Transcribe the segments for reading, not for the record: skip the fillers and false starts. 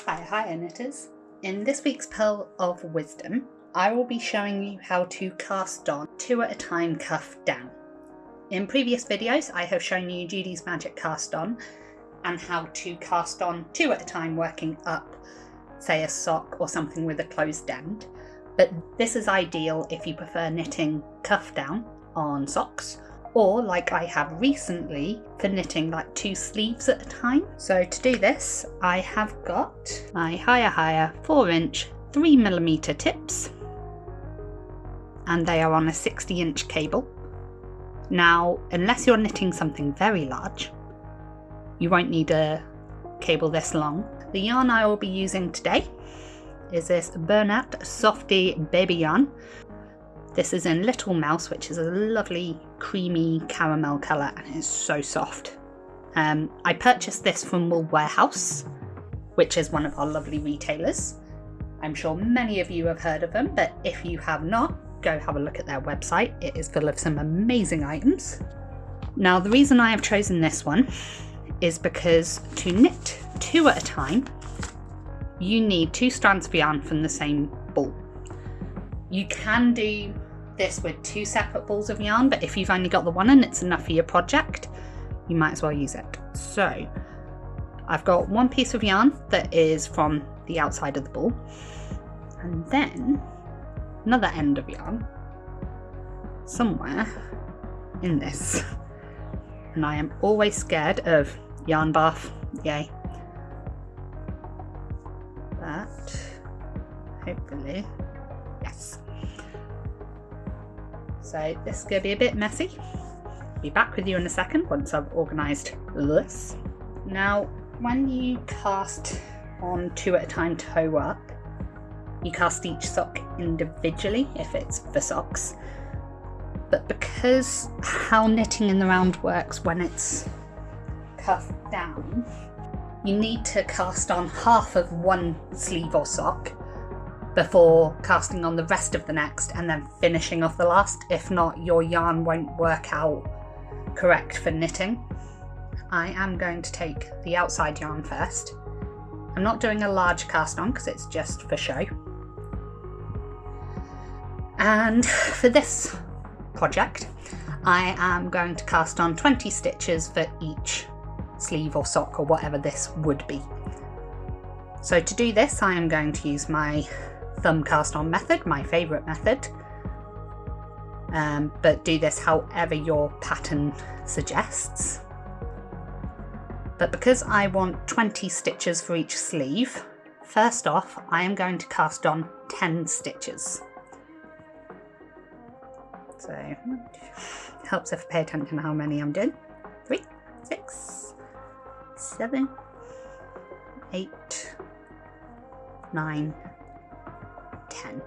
Hiya knitters. In this week's Pearl of Wisdom, I will be showing you how to cast on 2 at a time cuff down. In previous videos I have shown you Judy's magic cast on and how to cast on 2 at a time working up, say a sock or something with a closed end, but this is ideal if you prefer knitting cuff down on socks, or like I have recently for knitting like 2 sleeves at a time. So to do this I have got my HiyaHiya 4-inch 3mm tips, and they are on a 60-inch cable. Now unless you're knitting something very large you won't need a cable this long. The yarn I will be using today is this Bernat Softy baby yarn. This is in Little Mouse, which is a lovely creamy caramel colour and it's so soft. I purchased this from Wool Warehouse, which is one of our lovely retailers. I'm sure many of you have heard of them, but if you have not, go have a look at their website. It is full of some amazing items. Now the reason I have chosen this one is because to knit 2 at a time, you need 2 strands of yarn from the same ball. You can do this with 2 separate balls of yarn, but if you've only got the one and it's enough for your project, you might as well use it. So I've got 1 piece of yarn that is from the outside of the ball, and then another end of yarn somewhere in this. And I am always scared of yarn bath, yay. But hopefully, yes. So this is going to be a bit messy. I'll be back with you in a second once I've organised this. Now when you cast on 2 at a time toe up, you cast each sock individually if it's for socks. But because how knitting in the round works when it's cuffed down, you need to cast on half of one sleeve or sock before casting on the rest of the next and then finishing off the last. If not, your yarn won't work out correct for knitting. I am going to take the outside yarn first. I'm not doing a large cast on because it's just for show. And for this project, I am going to cast on 20 stitches for each sleeve or sock or whatever this would be. So to do this I am going to use my thumb cast on method, my favourite method, but do this however your pattern suggests. But because I want 20 stitches for each sleeve, first off I am going to cast on 10 stitches. So helps if I pay attention to how many I'm doing. 3, 6, 7, 8, 9, 10.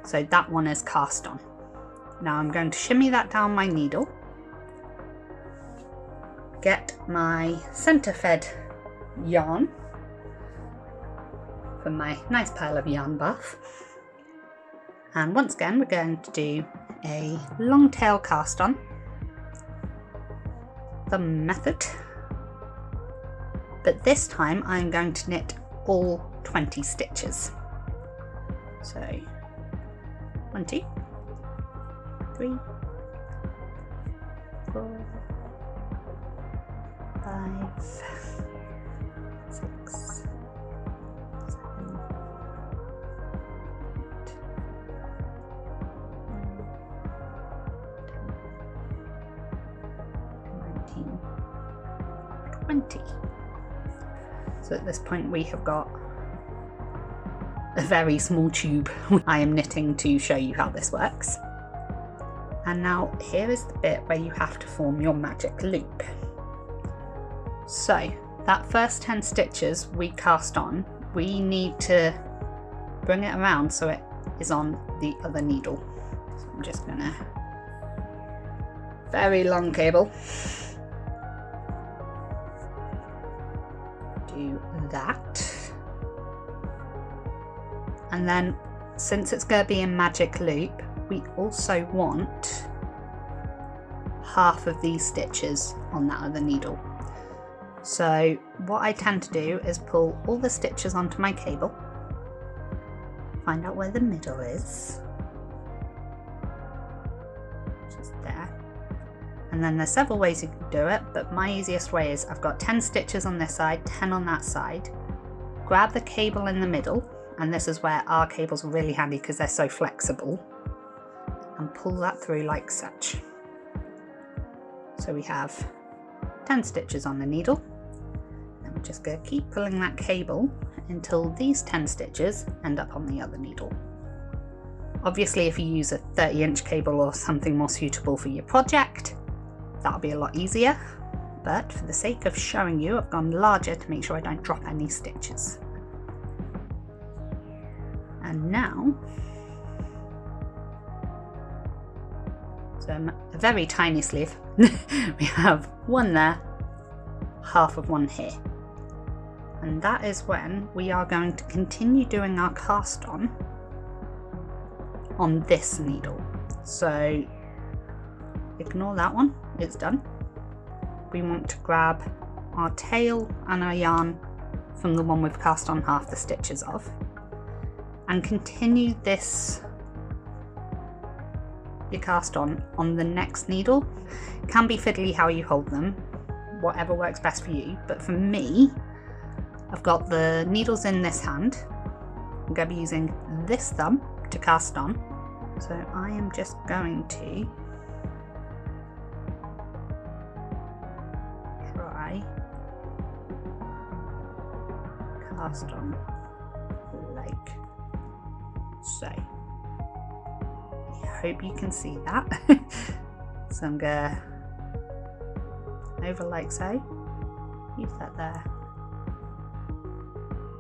So that one is cast on. Now I'm going to shimmy that down my needle, get my centre fed yarn from my nice pile of yarn bath, and once again we're going to do a long tail cast on, the method, but this time I'm going to knit all 20 stitches. So 1, 2, 3, 4, 5, 6, 7, 20. So at this point we have got a very small tube I am knitting to show you how this works. And now here is the bit where you have to form your magic loop. So that first 10 stitches we cast on, we need to bring it around so it is on the other needle. So I'm just gonna, very long cable, do that, and then since it's going to be a magic loop we also want half of these stitches on that other needle. So what I tend to do is pull all the stitches onto my cable, find out where the middle is, just there. And then there's several ways you can do it, but my easiest way is I've got 10 stitches on this side, 10 on that side. Grab the cable in the middle, and this is where our cables are really handy because they're so flexible, and pull that through like such. So we have 10 stitches on the needle, and we're just going to keep pulling that cable until these 10 stitches end up on the other needle. Obviously, if you use a 30-inch cable or something more suitable for your project, that'll be a lot easier, but for the sake of showing you, I've gone larger to make sure I don't drop any stitches. And now, so a very tiny sleeve, we have one there, half of one here. And that is when we are going to continue doing our cast on this needle. So ignore that one, it's done. We want to grab our tail and our yarn from the one we've cast on half the stitches of, and continue this, your cast on the next needle. It can be fiddly how you hold them, whatever works best for you, but for me, I've got the needles in this hand. I'm going to be using this thumb to cast on, so I am just going to try cast on like so. I hope you can see that. So I'm gonna over like so, use that there,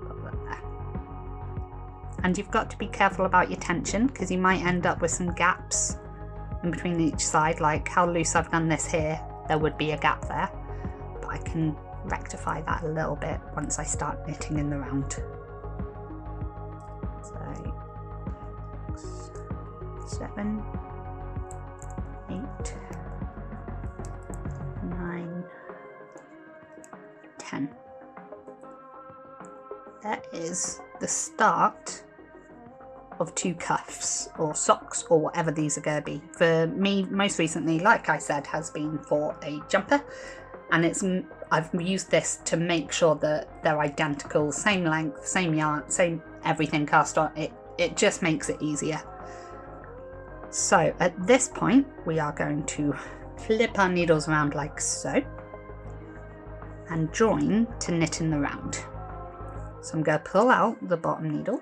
pop that there. And you've got to be careful about your tension because you might end up with some gaps in between each side, like how loose I've done this here, there would be a gap there, but I can rectify that a little bit once I start knitting in the round. So 7, 8, 9, 10. That is the start of 2 cuffs or socks or whatever these are going to be. For me, most recently, like I said, has been for a jumper, and I've used this to make sure that they're identical, same length, same yarn, same everything cast on. It just makes it easier. So at this point, we are going to flip our needles around like so and join to knit in the round. So I'm going to pull out the bottom needle.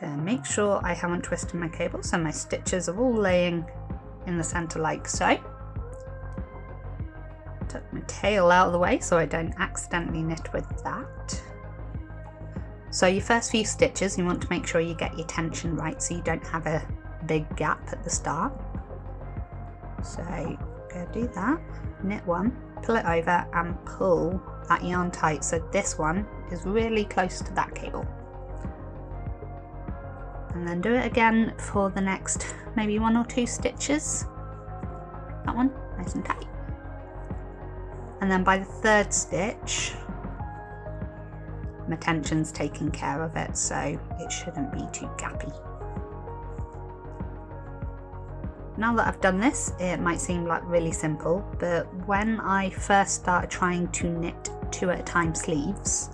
Going to make sure I haven't twisted my cable, so my stitches are all laying in the center like so. Tuck my tail out of the way so I don't accidentally knit with that. So your first few stitches, you want to make sure you get your tension right so you don't have a big gap at the start. So go do that, knit one, pull it over and pull that yarn tight so this one is really close to that cable. And then do it again for the next maybe 1 or 2 stitches. That one, nice and tight. And then by the 3rd stitch, my tension's taking care of it, so it shouldn't be too gappy. Now that I've done this, it might seem like really simple, but when I first started trying to knit 2 at a time sleeves,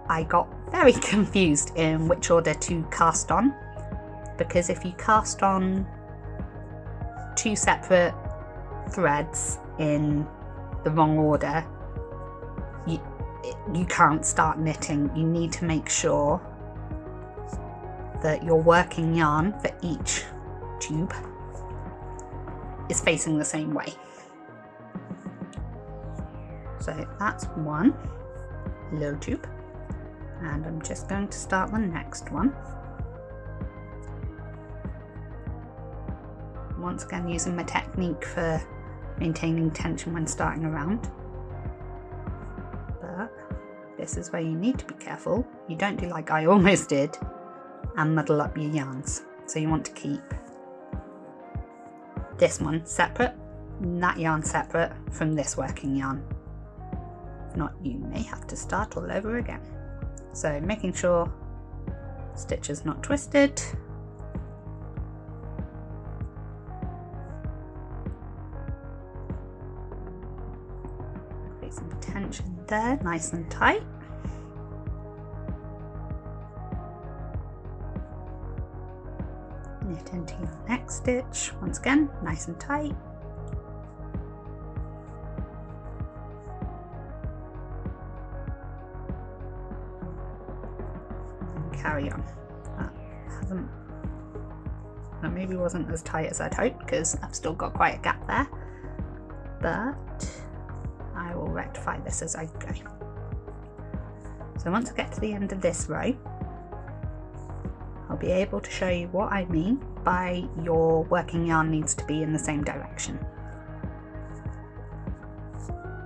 I got very confused in which order to cast on, because if you cast on 2 separate threads in the wrong order, you can't start knitting. You need to make sure that your working yarn for each tube is facing the same way. So that's one little tube, and I'm just going to start the next one. Once again, using my technique for maintaining tension when starting a round. But this is where you need to be careful. You don't do like I almost did and muddle up your yarns. So you want to keep this one separate, and that yarn separate from this working yarn. If not, you may have to start all over again. So making sure stitch is not twisted. Create some tension there, nice and tight. Knit into your next stitch, once again, nice and tight. And carry on. That maybe wasn't as tight as I'd hoped because I've still got quite a gap there, but I will rectify this as I go. So once I get to the end of this row, I'll be able to show you what I mean by your working yarn needs to be in the same direction.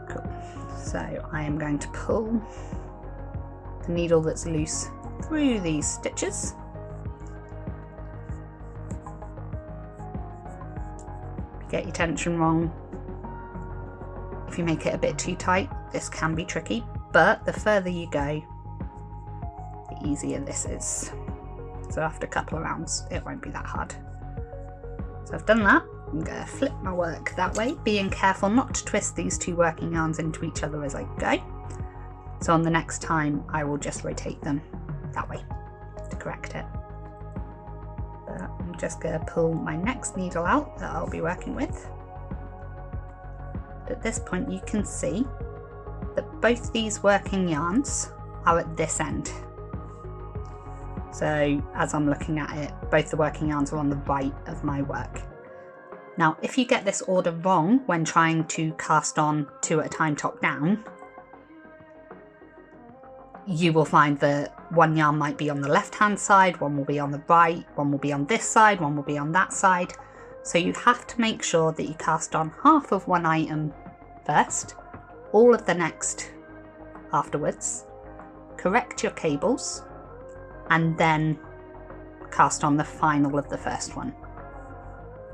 Cool. So I am going to pull the needle that's loose through these stitches. If you get your tension wrong, if you make it a bit too tight, this can be tricky, but the further you go, the easier this is. So after a couple of rounds, it won't be that hard. So I've done that. I'm going to flip my work that way, being careful not to twist these two working yarns into each other as I go. So on the next time, I will just rotate them that way to correct it. But I'm just going to pull my next needle out that I'll be working with. At this point, you can see that both these working yarns are at this end. So as I'm looking at it, both the working yarns are on the right of my work. Now, if you get this order wrong when trying to cast on 2 at a time top down, you will find that one yarn might be on the left hand side, one will be on the right, one will be on this side, one will be on that side. So you have to make sure that you cast on half of one item first, all of the next afterwards, correct your cables, and then cast on the final of the first one.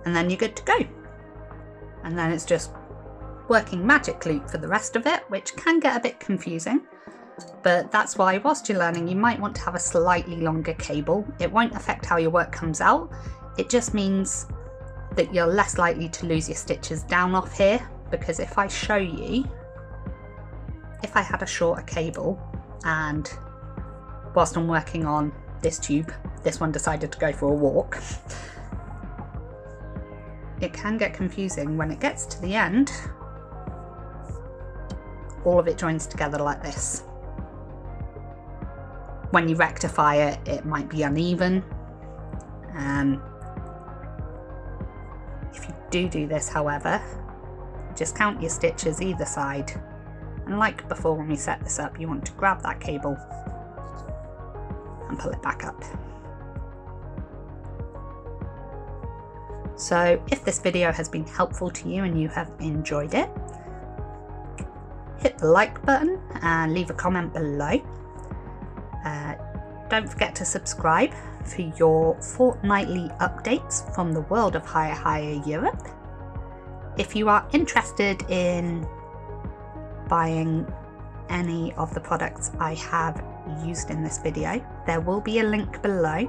And then you're good to go. And then it's just working magic loop for the rest of it, which can get a bit confusing. But that's why whilst you're learning, you might want to have a slightly longer cable. It won't affect how your work comes out. It just means that you're less likely to lose your stitches down off here, because if I show you, if I had a shorter cable and whilst I'm working on this tube, this one decided to go for a walk, it can get confusing. When it gets to the end, all of it joins together like this. When you rectify it, it might be uneven. If you do this, however, just count your stitches either side. And like before when we set this up, you want to grab that cable and pull it back up. So if this video has been helpful to you and you have enjoyed it, hit the like button and leave a comment below. Don't forget to subscribe for your fortnightly updates from the world of HiyaHiya Europe. If you are interested in buying any of the products I have used in this video, there will be a link below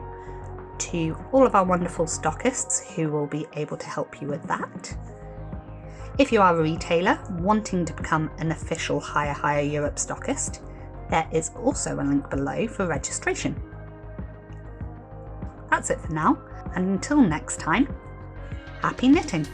to all of our wonderful stockists who will be able to help you with that. If you are a retailer wanting to become an official HiyaHiya Europe stockist, there is also a link below for registration. That's it for now, and until next time, happy knitting!